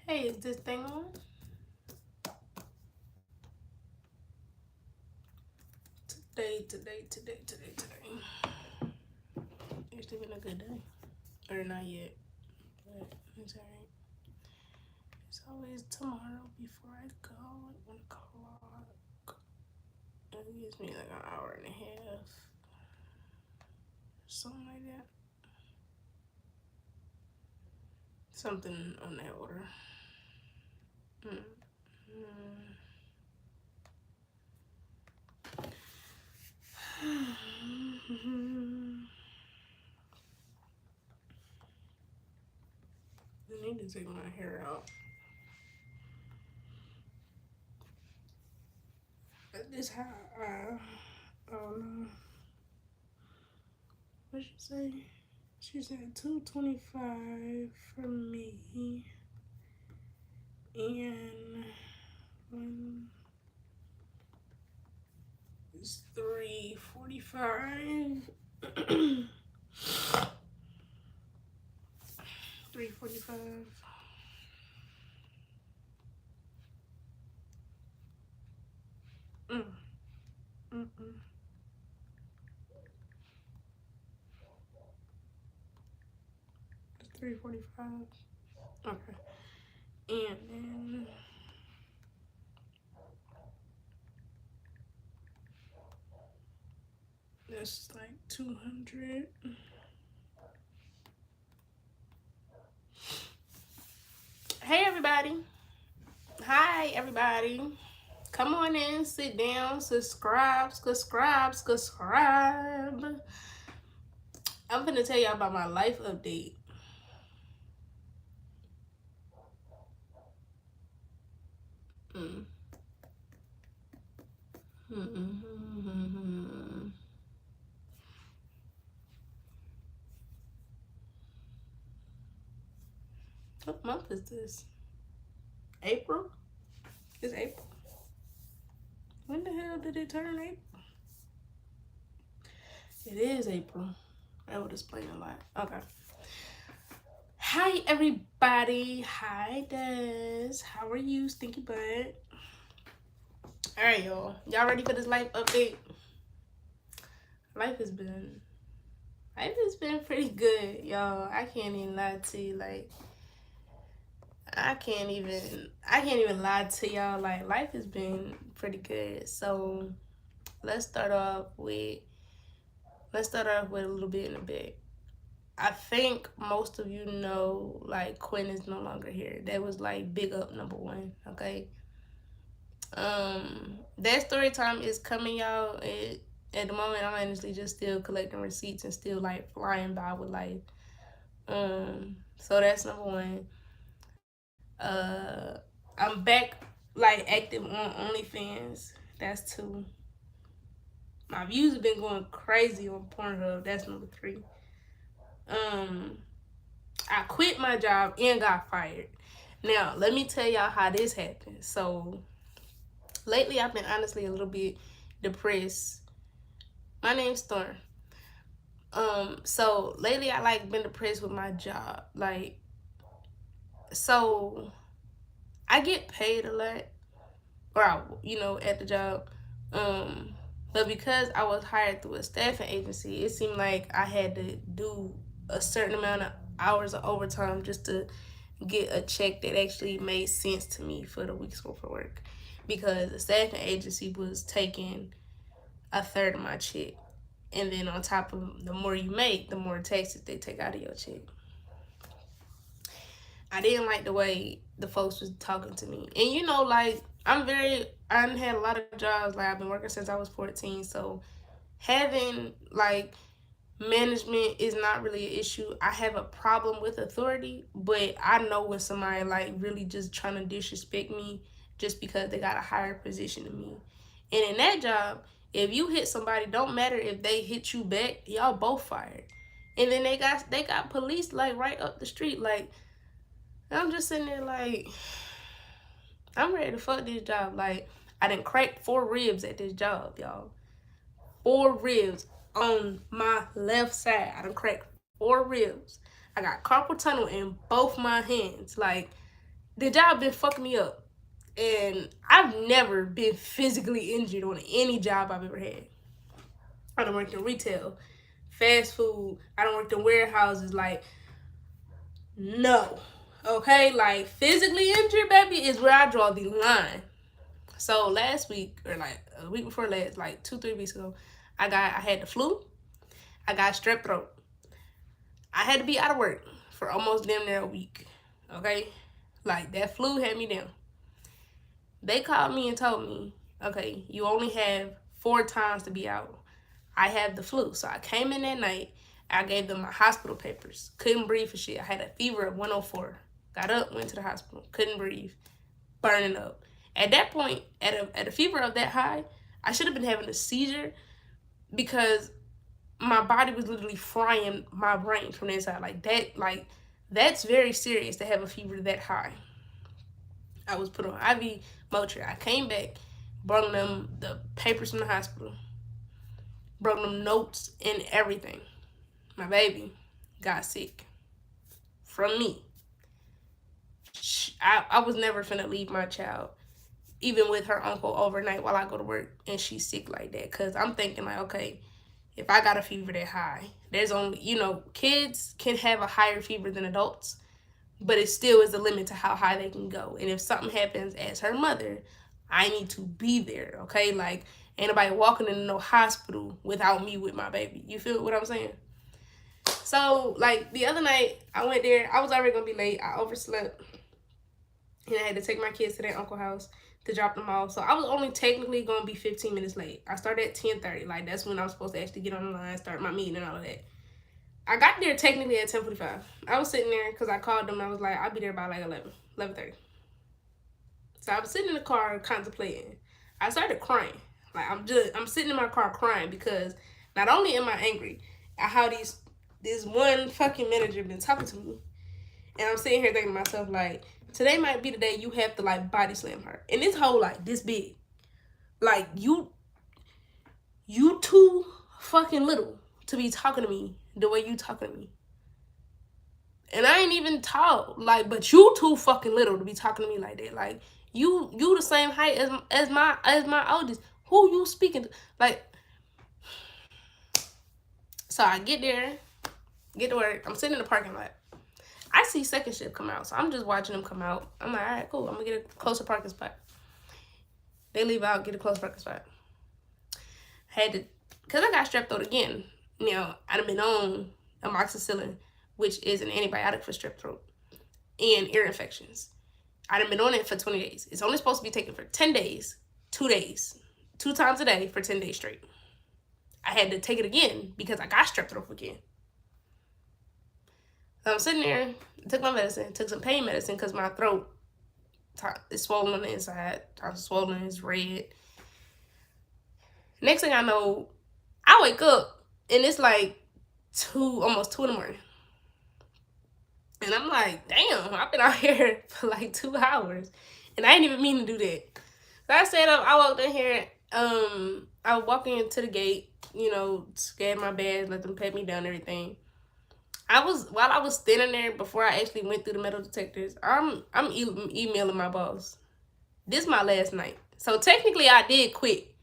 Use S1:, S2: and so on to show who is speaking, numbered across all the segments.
S1: Hey, is this thing on? Today. It's been a good day. Or not yet, but it's alright. It's always tomorrow before I go at 1 o'clock. It gives me like an hour and a half. Something like that. Something on that order. I need to take my hair out. This how what she say? She said $225 for me, and it's $345. $345. It's $345. Okay, and then that's like 200. Hey everybody. Hi everybody. Come on in, sit down, subscribe. I'm gonna tell y'all about my life update. What month is this? April? It's April. When the hell did it turn April? It is April. That would explain a lot. Okay. Hi everybody. Hi Des. How are you, stinky butt? Alright, y'all. Y'all ready for this life update? Life has been pretty good, y'all. I can't even lie to you. Like, I can't even lie to y'all. Like, life has been pretty good. So let's start off with a little bit in a bit. I think most of you know, like, Quinn is no longer here. That was like big up number one. Okay. That story time is coming, y'all. At the moment, I'm honestly just still collecting receipts and still like flying by with life. So that's number one. I'm back like active on OnlyFans. That's two. My views have been going crazy on Pornhub. That's number three. I quit my job and got fired. Now, let me tell y'all how this happened. So, lately I've been honestly a little bit depressed. My name's Storm. So lately I like been depressed with my job. Like, so I get paid a lot, or at the job. But because I was hired through a staffing agency, it seemed like I had to do a certain amount of hours of overtime just to get a check that actually made sense to me for the week's worth of work. Because the staffing agency was taking a third of my check. And then on top of the more you make, the more taxes they take out of your check. I didn't like the way the folks was talking to me. And like, I done had a lot of jobs. Like, I've been working since I was 14. So having like management is not really an issue. I have a problem with authority, but I know when somebody like really just trying to disrespect me just because they got a higher position than me. And in that job, if you hit somebody, don't matter if they hit you back, y'all both fired. And then they got police like right up the street. Like, I'm just sitting there like, I'm ready to fuck this job. Like, I done cracked 4 ribs at this job, y'all. 4 ribs on my left side. I done cracked 4 ribs. I got carpal tunnel in both my hands. Like, the job been fucking me up. And I've never been physically injured on any job I've ever had. I done worked in retail, fast food. I done worked in warehouses. Like, no. Okay? Like, physically injured, baby, is where I draw the line. So last week, or like a week before last, like 2-3 weeks ago, I had the flu. I got strep throat. I had to be out of work for almost damn near a week. Okay? Like, that flu had me down. They called me and told me, okay, you only have 4 times to be out. I have the flu. So I came in that night. I gave them my hospital papers. Couldn't breathe for shit. I had a fever of 104. Got up, went to the hospital. Couldn't breathe. Burning up. At that point, at a fever of that high, I should have been having a seizure because my body was literally frying my brain from the inside. Like that's very serious to have a fever that high. I was put on IV Motrin. I came back, brought them the papers from the hospital, brought them notes and everything. My baby got sick from me. I was never finna leave my child, even with her uncle, overnight while I go to work and she's sick like that. Because I'm thinking, like, okay, if I got a fever that high, there's only, kids can have a higher fever than adults, but it still is a limit to how high they can go. And if something happens as her mother, I need to be there, okay? Like, ain't nobody walking into no hospital without me with my baby. You feel what I'm saying? So, like, the other night, I went there. I was already going to be late. I overslept. And I had to take my kids to their uncle's house to drop them off. So I was only technically going to be 15 minutes late. I started at 10:30. Like, that's when I was supposed to actually get on the line, start my meeting and all of that. I got there technically at 10:45. I was sitting there because I called them. And I was like, I'll be there by like 11:30. So I was sitting in the car contemplating. I started crying. Like, I'm sitting in my car crying because not only am I angry at how this one fucking manager been talking to me, and I'm sitting here thinking to myself, like, today might be the day you have to, like, body slam her. And this whole, like, this big. Like, you too fucking little to be talking to me the way you talking to me. And I ain't even tall. Like, but you too fucking little to be talking to me like that. Like, you the same height as my oldest. Who you speaking to? Like, so I get there, get to work. I'm sitting in the parking lot. I see second shift come out, so I'm just watching them come out. I'm like, all right, cool. I'm gonna get a closer parking spot. They leave out, get a closer parking spot. Because I got strep throat again. I'd been on amoxicillin, which is an antibiotic for strep throat and ear infections. I'd been on it for 20 days. It's only supposed to be taken for 10 days, 2 days, 2 times a day for 10 days straight. I had to take it again because I got strep throat again. So I'm sitting there, took my medicine, took some pain medicine because my throat is swollen on the inside. It's swollen, it's red. Next thing I know, I wake up and it's like almost 2 in the morning. And I'm like, damn, I've been out here for like 2 hours. And I didn't even mean to do that. So I sat up, I walked in here. I was walking into the gate, scared my bag, let them pat me down and everything. While I was standing there before I actually went through the metal detectors, I'm emailing my boss. This is my last night. So technically I did quit.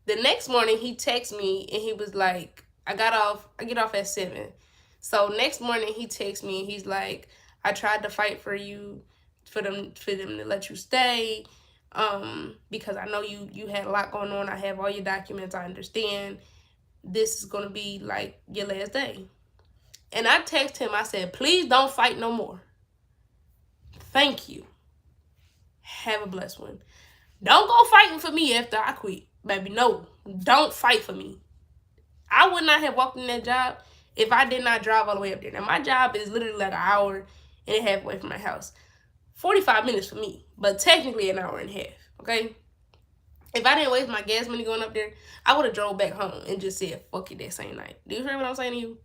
S1: The next morning he texted me and he was like, I get off at 7. So next morning he texts me and he's like, I tried to fight for you, for them to let you stay, because I know you had a lot going on. I have all your documents. I understand. This is gonna be like your last day. And I texted him. I said, please don't fight no more. Thank you. Have a blessed one. Don't go fighting for me after I quit, baby. No, don't fight for me. I would not have walked in that job if I did not drive all the way up there. Now, my job is literally like an hour and a half away from my house. 45 minutes for me, but technically an hour and a half, okay? If I didn't waste my gas money going up there, I would have drove back home and just said, fuck it, that same night. Do you hear what I'm saying to you?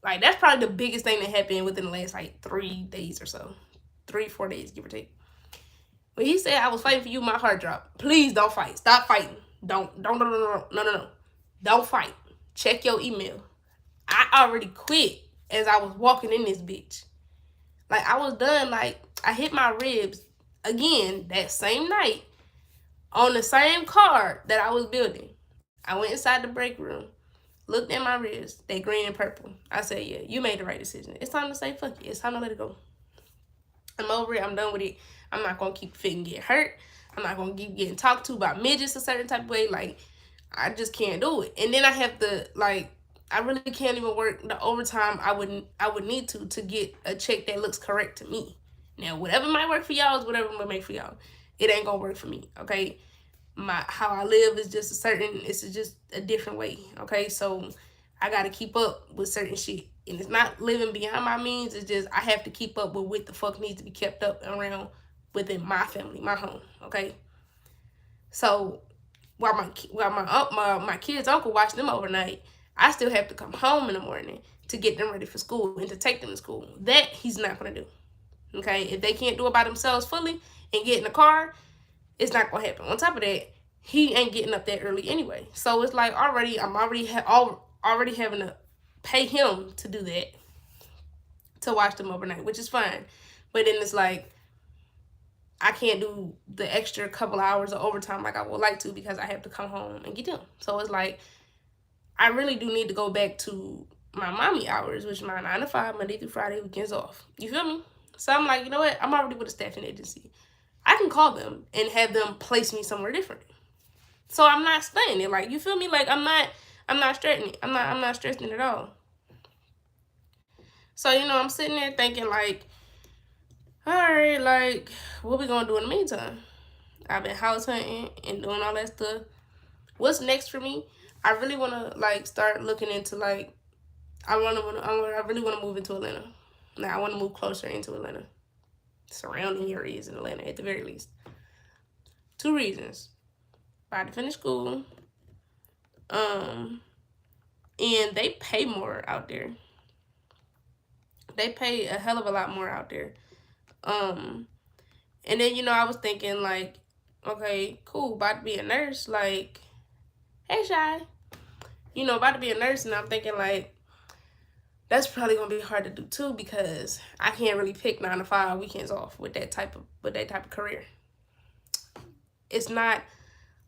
S1: Like, that's probably the biggest thing that happened within the last, like, 3 days or so. 3-4 days, give or take. When he said I was fighting for you, my heart dropped. Please don't fight. Stop fighting. No. Don't fight. Check your email. I already quit as I was walking in this bitch. Like, I was done. Like, I hit my ribs again that same night on the same car that I was building. I went inside the break room, looked at my ribs, they green and purple. I said, yeah, you made the right decision. It's time to say fuck it. It's time to let it go. I'm over it. I'm done with it. I'm not going to keep fitting get hurt. I'm not going to keep getting talked to by midgets a certain type of way. Like, I just can't do it. And then I have to, like, I really can't even work the overtime I would need to get a check that looks correct to me. Now, whatever might work for y'all is whatever might make for y'all. It ain't gonna work for me, okay? How I live is just it's just a different way, okay? So I gotta keep up with certain shit. And it's not living beyond my means, it's just I have to keep up with what the fuck needs to be kept up around within my family, my home, okay? So while my kid's uncle watched them overnight, I still have to come home in the morning to get them ready for school and to take them to school. That he's not gonna do. Okay, if they can't do it by themselves fully and get in the car, it's not gonna happen. On top of that, he ain't getting up that early anyway. So it's like I'm already having to pay him to do that, to watch them overnight, which is fine. But then it's like I can't do the extra couple hours of overtime like I would like to because I have to come home and get them. So it's like I really do need to go back to my mommy hours, which is my 9 to 5, Monday through Friday, weekends off. You feel me? So I'm like, you know what? I'm already with a staffing agency. I can call them and have them place me somewhere different. So I'm not staying there. Like, you feel me? Like I'm not stressing. I'm not stressing at all. So, I'm sitting there thinking like, all right, like, what we gonna do in the meantime? I've been house hunting and doing all that stuff. What's next for me? I really wanna like start looking into like I really wanna move into Atlanta. Now I wanna move closer into Atlanta. Surrounding areas in Atlanta at the very least. 2 reasons. About to finish school. And they pay more out there. They pay a hell of a lot more out there. And then, I was thinking like, okay, cool, about to be a nurse, like, hey Shy. About to be a nurse, and I'm thinking like that's probably gonna be hard to do too because I can't really pick 9 to 5 weekends off with that type of career. It's not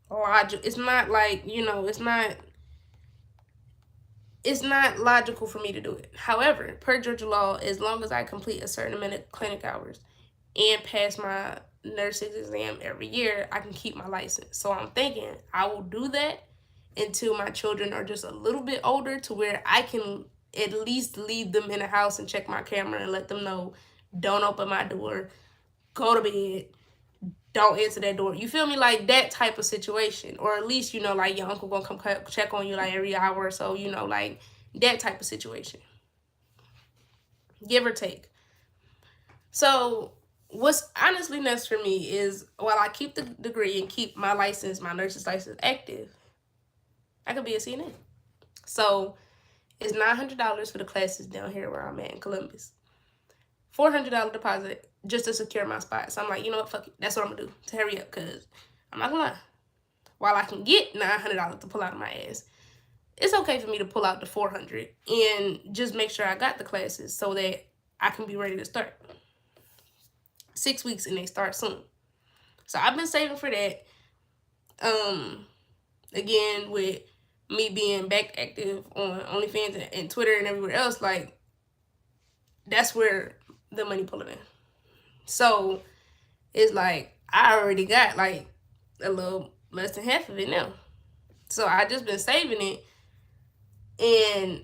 S1: logical. It's not like, it's not logical for me to do it. However, per Georgia law, as long as I complete a certain amount of clinic hours and pass my nursing exam every year, I can keep my license. So I'm thinking I will do that until my children are just a little bit older to where I can at least leave them in the house and check my camera and let them know, don't open my door, go to bed, don't answer that door. You feel me? Like that type of situation. Or at least, like your uncle gonna come check on you like every hour or so, like that type of situation. Give or take. So what's honestly next for me is while I keep the degree and keep my license, my nurse's license active, I could be a CNA. So it's $900 for the classes down here where I'm at in Columbus. $400 deposit just to secure my spot. So I'm like, you know what, fuck it. That's what I'm gonna do to hurry up, because I'm not gonna lie. While I can get $900 to pull out of my ass, it's okay for me to pull out the $400 and just make sure I got the classes so that I can be ready to start. 6 weeks and they start soon. So I've been saving for that. Again, with me being back active on OnlyFans and Twitter and everywhere else, like, that's where the money pulling in. So it's like I already got like a little less than half of it now. So I just been saving it and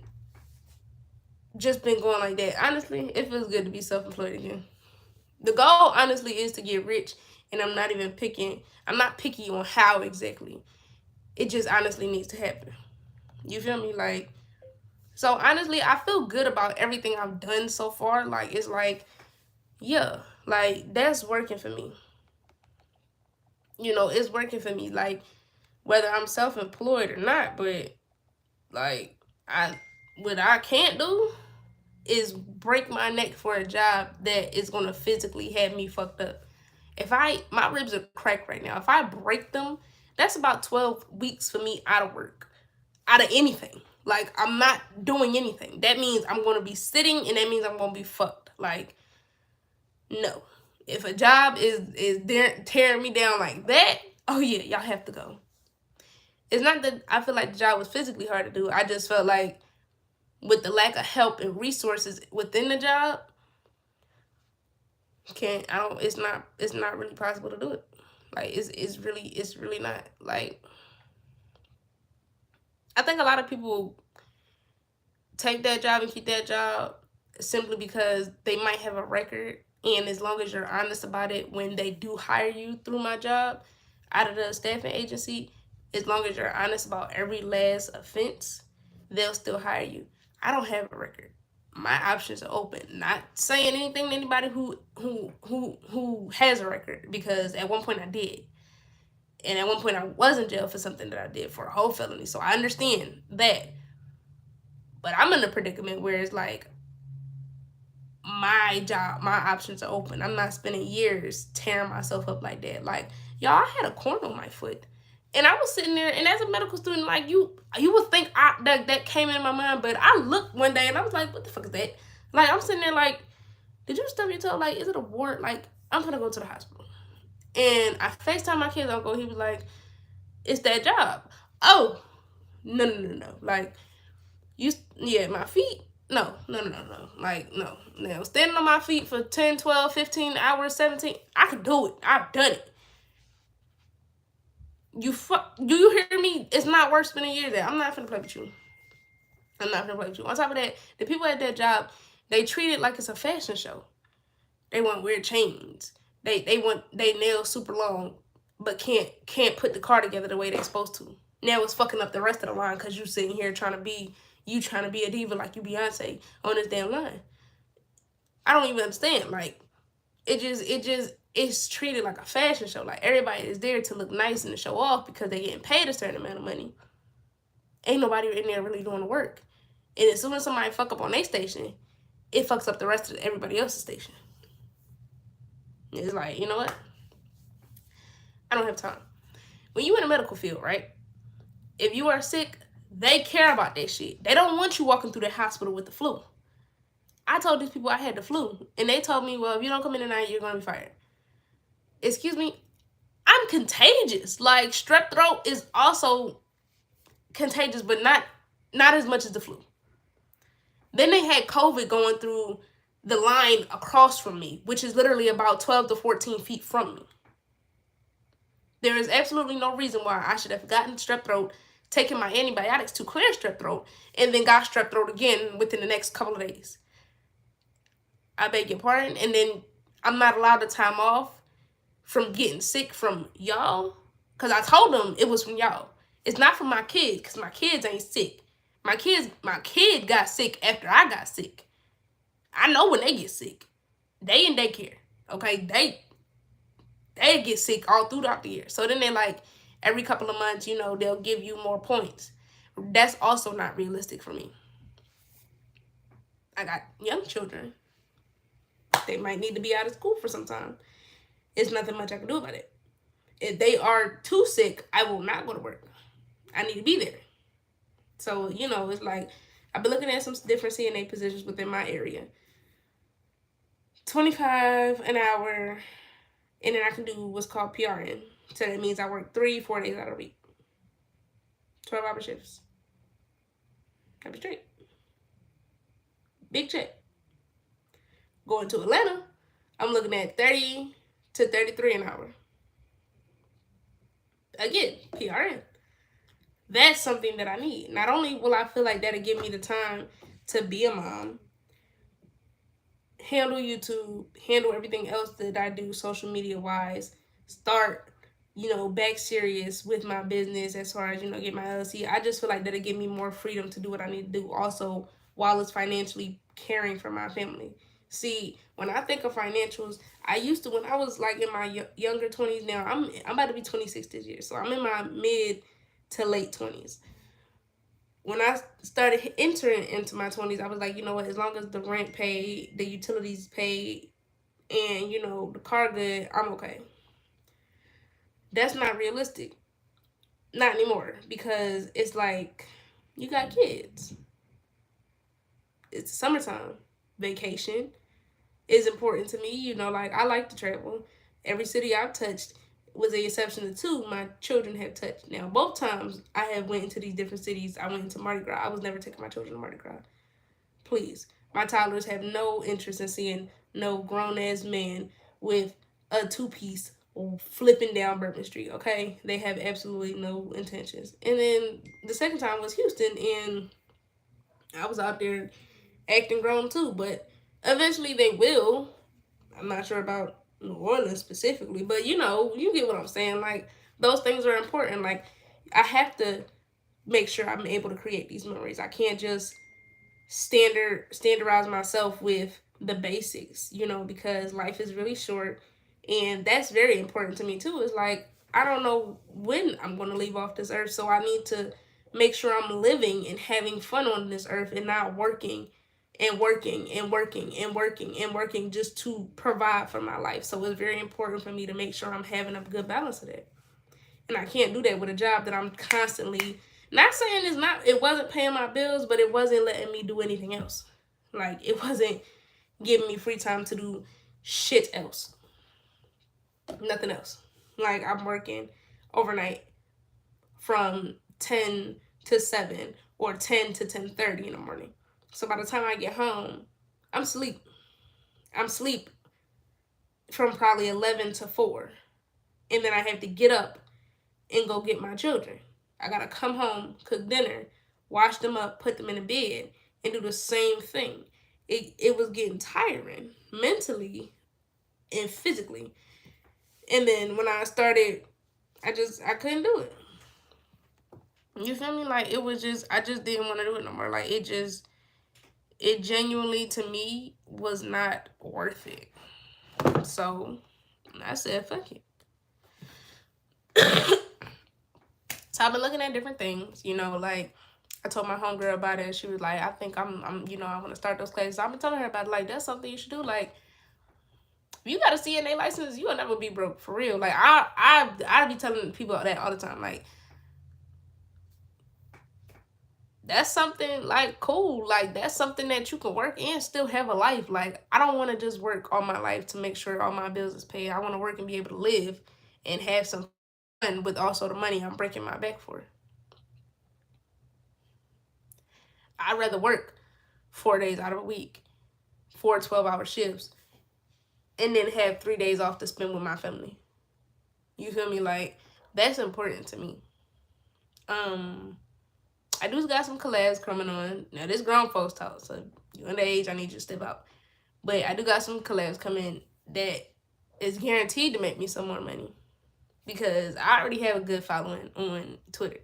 S1: just been going like that. Honestly, it feels good to be self-employed again. The goal, honestly, is to get rich, and I'm not picky on how exactly. It just honestly needs to happen. You feel me? Like, so honestly, I feel good about everything I've done so far. Like, it's like, yeah, like, that's working for me. It's working for me. Like, whether I'm self-employed or not, but, like, what I can't do is break my neck for a job that is going to physically have me fucked up. My ribs are cracked right now. If I break them, that's about 12 weeks for me out of work, out of anything. Like, I'm not doing anything. That means I'm going to be sitting, and that means I'm going to be fucked. Like, no. If a job is tearing me down like that, oh yeah, y'all have to go. It's not that I feel like the job was physically hard to do. I just felt like with the lack of help and resources within the job, it's not really possible to do it. Like it's really not. Like I think a lot of people take that job and keep that job simply because they might have a record, and as long as you're honest about it when they do hire you through my job out of the staffing agency, as long as you're honest about every last offense, they'll still hire you. I don't have a record. My options are open. Not saying anything to anybody who has a record, because at one point I did. And at one point I was in jail for something that I did for a whole felony. So I understand that. But I'm in a predicament where it's like my job, my options are open. I'm not spending years tearing myself up like that. Like, y'all, I had a corn on my foot. And I was sitting there, and as a medical student, like, you would think that came in my mind, but I looked one day, and I was like, what the fuck is that? Like, I'm sitting there like, did you stub your toe? Like, is it a wart? Like, I'm gonna go to the hospital. And I FaceTime my kid's uncle. He was like, it's that job. Oh, no. Like, my feet. No. Like, no. Now, standing on my feet for 10, 12, 15 hours, 17, I can do it. I've done it. Do you hear me? It's not worth spending years there. I'm not finna play with you. On top of that, the people at that job, they treat it like it's a fashion show. They want weird chains. They want they nails super long, but can't put the car together the way they're supposed to. Now it's fucking up the rest of the line because you sitting here trying to be a diva like you Beyonce on this damn line. I don't even understand. Like, it's treated like a fashion show. Like, everybody is there to look nice and to show off because they're getting paid a certain amount of money. Ain't nobody in there really doing the work. And as soon as somebody fuck up on their station, it fucks up the rest of everybody else's station. It's like, you know what? I don't have time. When you in the medical field, right? If you are sick, they care about that shit. They don't want you walking through the hospital with the flu. I told these people I had the flu, and they told me, well, if you don't come in tonight, you're going to be fired. Excuse me? I'm contagious. Like, strep throat is also contagious, but not as much as the flu. Then they had COVID going through the line across from me, which is literally about 12 to 14 feet from me. There is absolutely no reason why I should have gotten strep throat, taken my antibiotics to clear strep throat, and then got strep throat again within the next couple of days. I beg your pardon. And then I'm not allowed to time off from getting sick from y'all, because I told them it was from y'all. It's not from my kids, because my kids ain't sick. My kid got sick after I got sick. I know when they get sick. They in daycare. Okay, they get sick all throughout the year. So then they like every couple of months, they'll give you more points. That's also not realistic for me. I got young children. They might need to be out of school for some time. It's nothing much I can do about it. If they are too sick, I will not go to work. I need to be there. So, it's like, I've been looking at some different CNA positions within my area. $25 an hour, and then I can do what's called PRN. So that means I work 3-4 days out of a week. 12-hour shifts. I'll be straight. Big check. Going to Atlanta, I'm looking at 30 to 33 an hour. Again, PRN. That's something that I need. Not only will I feel like that'll give me the time to be a mom, handle YouTube, handle everything else that I do social media wise, start, back serious with my business as far as, get my LLC. I just feel like that'll give me more freedom to do what I need to do also while it's financially caring for my family. See, when I think of financials, I used to, when I was like in my younger 20s, now I'm about to be 26 this year. So I'm in my mid to late 20s. When I started entering into my 20s, I was like, you know what, as long as the rent paid, the utilities paid, and, the car good, I'm okay. That's not realistic. Not anymore, because it's like, you got kids. It's summertime, vacation. is important to me. You know, like I like to travel. Every city I've touched, with the exception of two, my children have touched. Now, both times I have went into these different cities, I went into Mardi Gras. I was never taking my children to Mardi Gras. Please. My toddlers have no interest in seeing no grown ass man with a two piece flipping down Bourbon Street, okay? They have absolutely no intentions. And then the second time was Houston, and I was out there acting grown too, but eventually they will. I'm not sure about New Orleans specifically, but you know, you get what I'm saying. Like, those things are important. Like, I have to make sure I'm able to create these memories. I can't just standardize myself with the basics, you know, because life is really short, and that's very important to me too. It's like I don't know when I'm going to leave off this earth, so I need to make sure I'm living and having fun on this earth and not working and working and working and working and working just to provide for my life. So it's very important for me to make sure I'm having a good balance of that. And I can't do that with a job that I'm constantly, not saying it wasn't paying my bills, but it wasn't letting me do anything else. Like, it wasn't giving me free time to do shit else. Nothing else. Like, I'm working overnight from 10 to 7 or 10 to 10:30 in the morning. So by the time I get home, I'm asleep. I'm asleep from probably 11 to 4. And then I have to get up and go get my children. I gotta come home, cook dinner, wash them up, put them in the bed, and do the same thing. It was getting tiring mentally and physically. And then when I started, I couldn't do it. You feel me? Like, it was just, I just didn't want to do it no more. Like, it genuinely to me was not worth it. So I said, fuck it. So I've been looking at different things, you know, like I told my homegirl about it. She was like, I think I'm you know, I want to start those classes. I've been telling her about it. Like, that's something you should do. Like, if you got a CNA license, you'll never be broke, for real. Like, I be telling people that all the time. Like, that's something, like, cool. Like, that's something that you can work and still have a life. Like, I don't want to just work all my life to make sure all my bills is paid. I want to work and be able to live and have some fun with also the money I'm breaking my back for. I'd rather work 4 days out of a week, 4 12-hour shifts, and then have 3 days off to spend with my family. You feel me? Like, that's important to me. I do got some collabs coming on. Now, this grown folks talk, so you underage, I need you to step out. But I do got some collabs coming that is guaranteed to make me some more money, because I already have a good following on Twitter.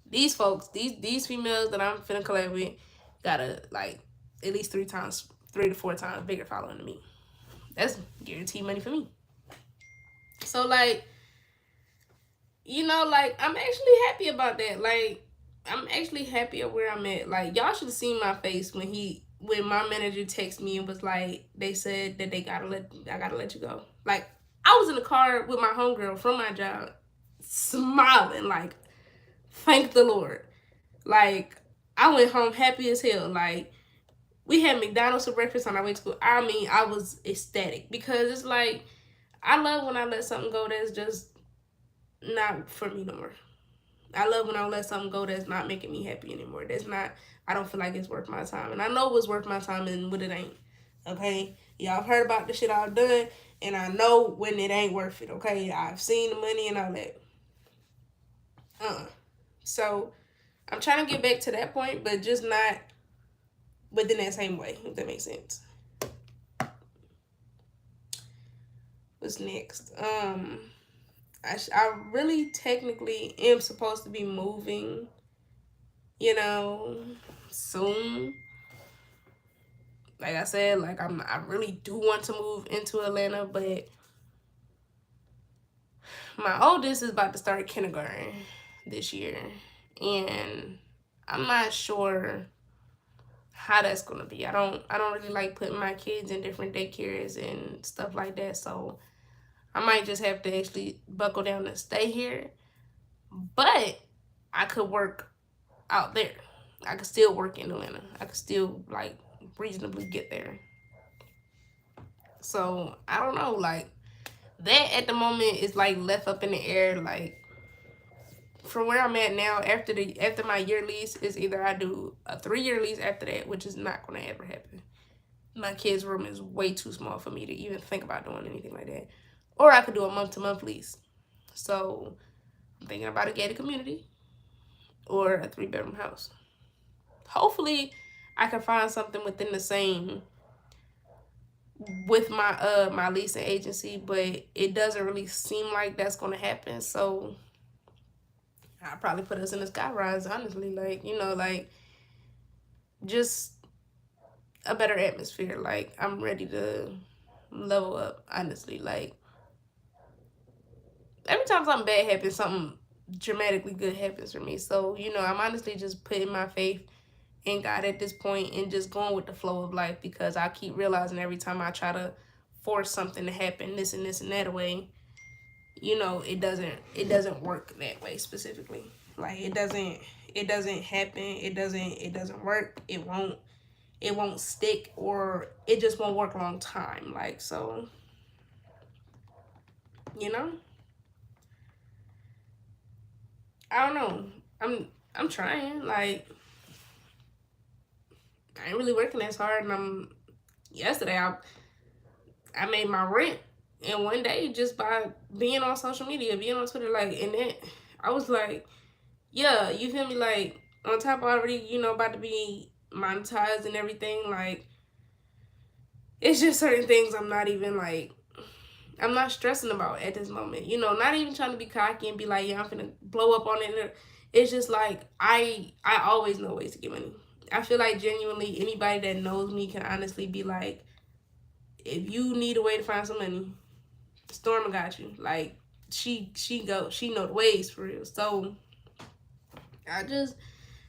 S1: These folks, these females that I'm finna collab with, got a, like, at least 3 to 4 times bigger following than me. That's guaranteed money for me. So, like, you know, like, I'm actually happy about that. Like, I'm actually happy at where I'm at. Like, y'all should have seen my face when my manager texted me and was like, they said that I gotta let you go. Like, I was in the car with my homegirl from my job, smiling, like, thank the Lord. Like, I went home happy as hell. Like, we had McDonald's for breakfast on our way to school. I mean, I was ecstatic, because it's like, I love when I let something go that's just not for me no more. I love when I let something go that's not making me happy anymore. I don't feel like it's worth my time. And I know it was worth my time, and what it ain't. Okay? Y'all have heard about the shit I've done, and I know when it ain't worth it. Okay? I've seen the money and all that. So, I'm trying to get back to that point, but just not within that same way, if that makes sense. What's next? I really technically am supposed to be moving, you know, soon. Like I said, like, I really do want to move into Atlanta, but my oldest is about to start kindergarten this year, and I'm not sure how that's gonna be. I don't really like putting my kids in different daycares and stuff like that, so I might just have to actually buckle down and stay here. But I could work out there. I could still work in Atlanta. I could still, like, reasonably get there. So I don't know, like that at the moment is like left up in the air. Like from where I'm at now, after my year lease is either I do a 3-year lease after that, which is not gonna ever happen. My kid's room is way too small for me to even think about doing anything like that. Or I could do a month-to-month lease. So I'm thinking about a gated community or a 3-bedroom house. Hopefully I can find something within the same with my leasing agency, but it doesn't really seem like that's gonna happen. So I'll probably put us in the sky rise, honestly. Like, like just a better atmosphere. Like I'm ready to level up, honestly. Like every time something bad happens, something dramatically good happens for me. So, I'm honestly just putting my faith in God at this point and just going with the flow of life, because I keep realizing every time I try to force something to happen this and this and that way, it doesn't work that way specifically. Like it doesn't happen. It doesn't work. It won't stick, or it just won't work a long time. Like, so, you know, I don't know. I'm trying. Like, I ain't really working as hard, and yesterday I made my rent in one day just by being on social media, being on Twitter, like, and then I was like, yeah, you feel me? Like, on top of already, about to be monetized and everything, like, it's just certain things I'm not even like, I'm not stressing about at this moment. Not even trying to be cocky and be like, yeah, I'm gonna blow up on it. It's just like I always know ways to get money. I feel like genuinely anybody that knows me can honestly be like, if you need a way to find some money, Storm got you. Like she know the ways for real. So I just,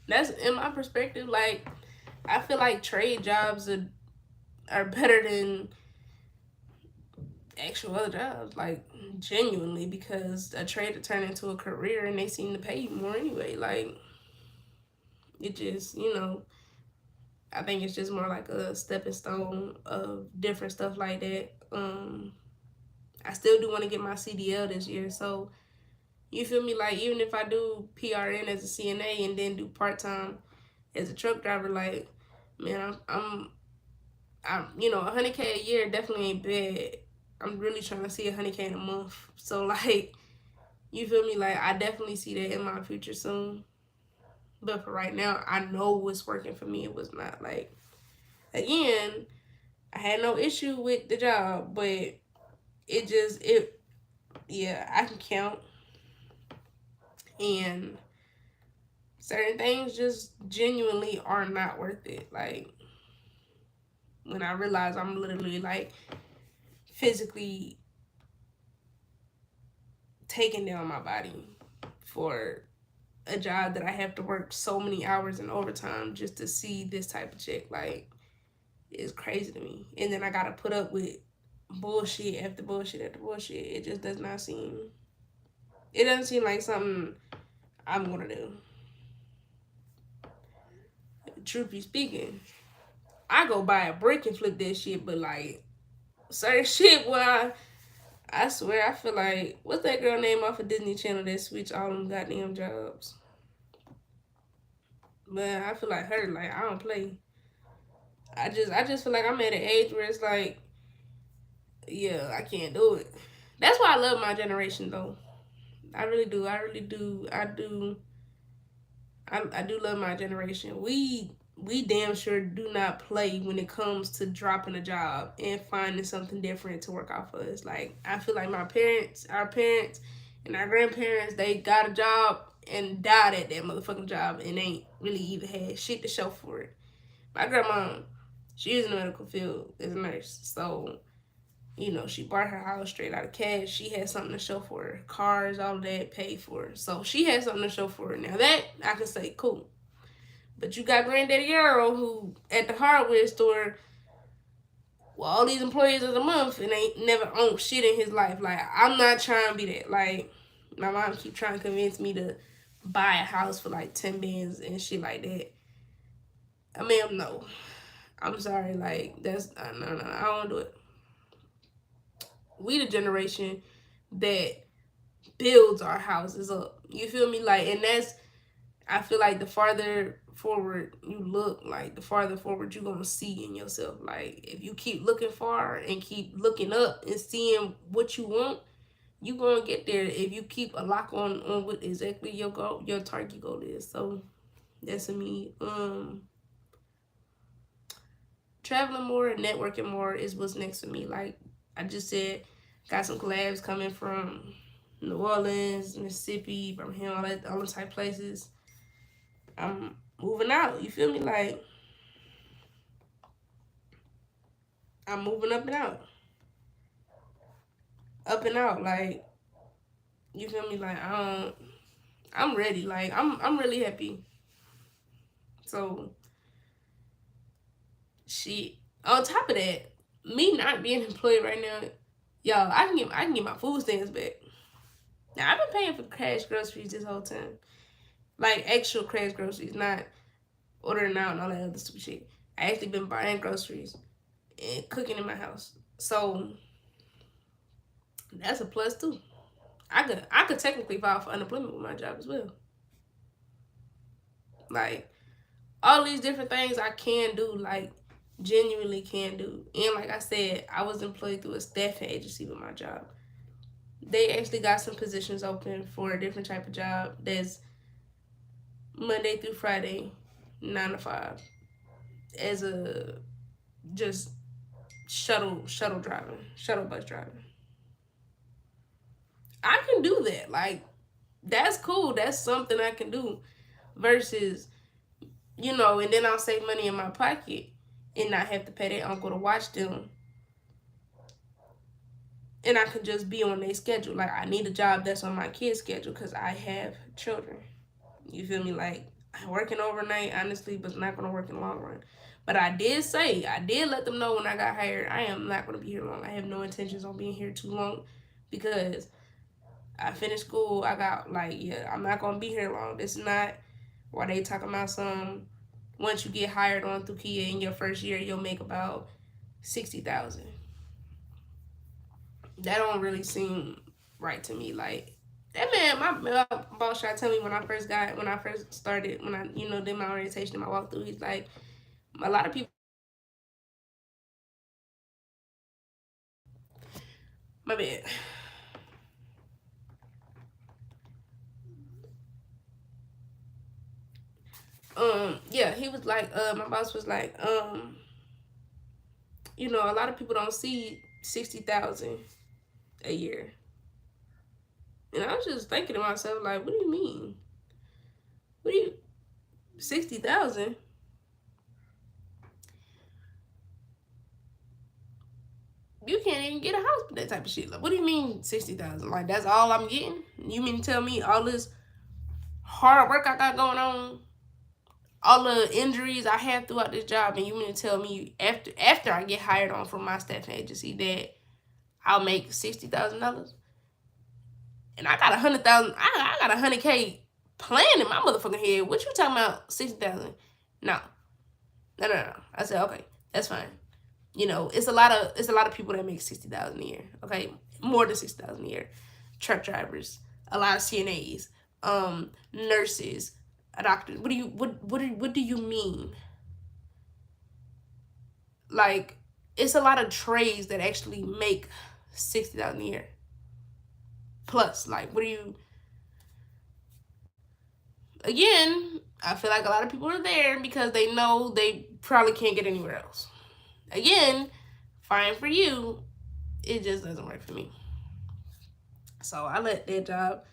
S1: that's in my perspective. Like I feel like trade jobs are better than actual other jobs, like genuinely, because a trade to turn into a career and they seem to pay you more anyway. Like it just, I think it's just more like a stepping stone of different stuff like that. I still do want to get my CDL this year, so you feel me? Like even if I do PRN as a CNA and then do part time as a truck driver, like man, I'm 100K a year definitely ain't bad. I'm really trying to see 100K in a month. So like, you feel me? Like I definitely see that in my future soon. But for right now, I know what's working for me. It was not like, again, I had no issue with the job, but yeah, I can count. And certain things just genuinely are not worth it. Like when I realize I'm literally like physically taking down my body for a job that I have to work so many hours in overtime just to see this type of check, like, it's crazy to me. And then I gotta put up with bullshit after bullshit after bullshit. It just doesn't seem like something I'm gonna do. Truth be speaking, I go buy a brick and flip that shit, but like certain shit where I swear I feel like, what's that girl name off of Disney Channel that switch all them goddamn jobs? But I feel like her, like I don't play. I just feel like I'm at an age where it's like, yeah, I can't do it. That's why I love my generation though. I really do. I really do. I do love my generation. We damn sure do not play when it comes to dropping a job and finding something different to work out for us. Like I feel like our parents, and our grandparents, they got a job and died at that motherfucking job and ain't really even had shit to show for it. My grandma, she is in the medical field as a nurse, so she bought her house straight out of cash. She had something to show for her. Cars, all of that paid for her. So she had something to show for her. Now that I can say, cool. But you got Granddaddy Yarrow who at the hardware store, well, all these employees of the month and ain't never owned shit in his life. Like, I'm not trying to be that. Like, my mom keep trying to convince me to buy a house for like 10 bands and shit like that. I mean, no. I'm sorry. Like, no, I don't do it. we the generation that builds our houses up. You feel me? Like, and that's, I feel like the farther forward you look, like the farther forward you're gonna see in yourself. Like if you keep looking far and keep looking up and seeing what you want, you gonna get there. If you keep a lock on what exactly your goal, your target goal is. So that's to me. Traveling more and networking more is what's next for me. Like I just said, got some collabs coming from New Orleans, Mississippi, Birmingham, all those type places. I'm moving out. You feel me? Like I'm moving up and out, up and out. Like you feel me? Like I'm ready. Like I'm really happy. So she on top of that, me not being employed right now, y'all, I can get my food stamps back. Now I've been paying for cash groceries this whole time, like actual cash groceries, not ordering out and all that other stupid shit. I actually been buying groceries and cooking in my house, so that's a plus too. I could technically file for unemployment with my job as well. Like all these different things I can do, like genuinely can do. And like I said, I was employed through a staffing agency with my job. They actually got some positions open for a different type of job that's Monday through Friday, 9 to 5, as a just shuttle driving, shuttle bus driving. I can do that. Like that's cool. That's something I can do. Versus, and then I'll save money in my pocket and not have to pay their uncle to watch them. And I can just be on their schedule. Like I need a job that's on my kid's schedule because I have children. You feel me? Like working overnight, honestly, was not gonna work in the long run. But I did let them know when I got hired, I am not gonna be here long. I have no intentions on being here too long because I finished school. I got I'm not gonna be here long. This is not why they talking about once you get hired on through Kia in your first year, you'll make about 60,000. That don't really seem right to me. Like that man, my boss tried to tell me when I first started, when I did my orientation and my walkthrough. He's like, a lot of people. My bad. Yeah, he was like, my boss was like, a lot of people don't see 60,000 a year. And I was just thinking to myself, like, what do you mean? What do you 60,000? You can't even get a house with that type of shit. Like, what do you mean 60,000? Like, that's all I'm getting? You mean to tell me all this hard work I got going on, all the injuries I have throughout this job, and you mean to tell me after I get hired on from my staffing agency that I'll make $60,000? And I got 100,000. I got 100K planned in my motherfucking head. What you talking about 60,000? No. I said okay, that's fine. It's a lot of people that make 60,000 a year. Okay, more than 60,000 a year. Truck drivers, a lot of CNAs, nurses, a doctor. What do you mean? Like, it's a lot of trades that actually make 60,000 a year. Plus, like, what do you? Again, I feel like a lot of people are there because they know they probably can't get anywhere else. Again, fine for you. It just doesn't work for me. So I let that job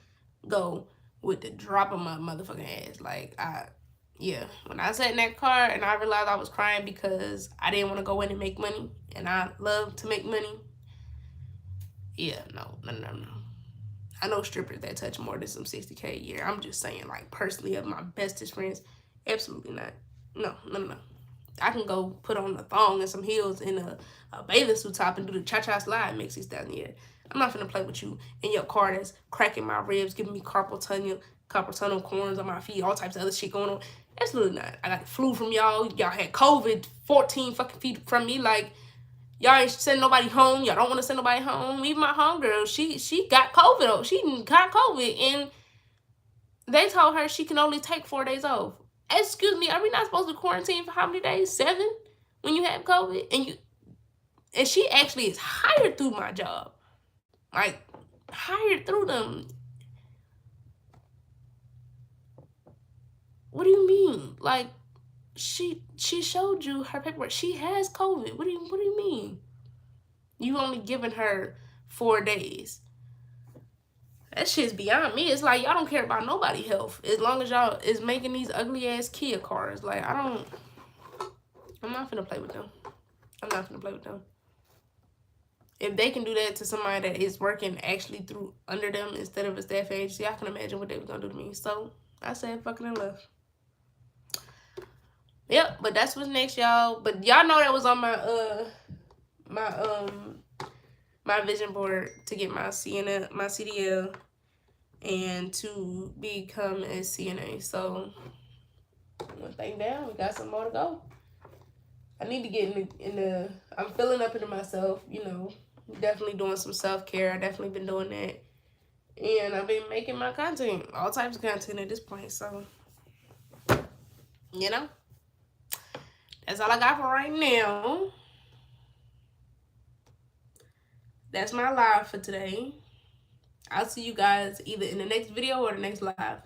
S1: go with the drop of my motherfucking ass. Like, when I sat in that car and I realized I was crying because I didn't want to go in and make money, and I love to make money. Yeah, no. I know strippers that touch more than some 60K a year. I'm just saying, like, personally, of my bestest friends, absolutely not. No. I can go put on a thong and some heels and a bathing suit top and do the cha-cha slide and make 6,000 a year. I'm not finna play with you in your car that's cracking my ribs, giving me carpal tunnel corns on my feet, all types of other shit going on. Absolutely not. I got the flu from y'all. Y'all had COVID 14 fucking feet from me. Like, Y'all ain't send nobody home. Y'all don't want to send nobody home. Even my homegirl, she got COVID. She got COVID, and they told her she can only take 4 days off. Excuse me, are we not supposed to quarantine for how many days? 7 when you have COVID? And she actually is hired through my job. Like, hired through them. What do you mean? Like, she showed you her paperwork. She has COVID. What do you mean? You only giving her 4 days. That shit's beyond me. It's like y'all don't care about nobody's health as long as y'all is making these ugly ass Kia cars. Like, I'm not finna play with them. I'm not finna play with them. If they can do that to somebody that is working actually through under them instead of a staff agency, I can imagine what they was gonna do to me. So I said fucking and left. Yep, but that's what's next, y'all. But y'all know that was on my vision board to get my CDL and to become a CNA. So one thing down, we got some more to go. I need to get in the I'm filling up into myself, you know, definitely doing some self-care. I definitely been doing that. And I've been making my content, all types of content at this point. So, you know, that's all I got for right now. That's my live for today. I'll see you guys either in the next video or the next live.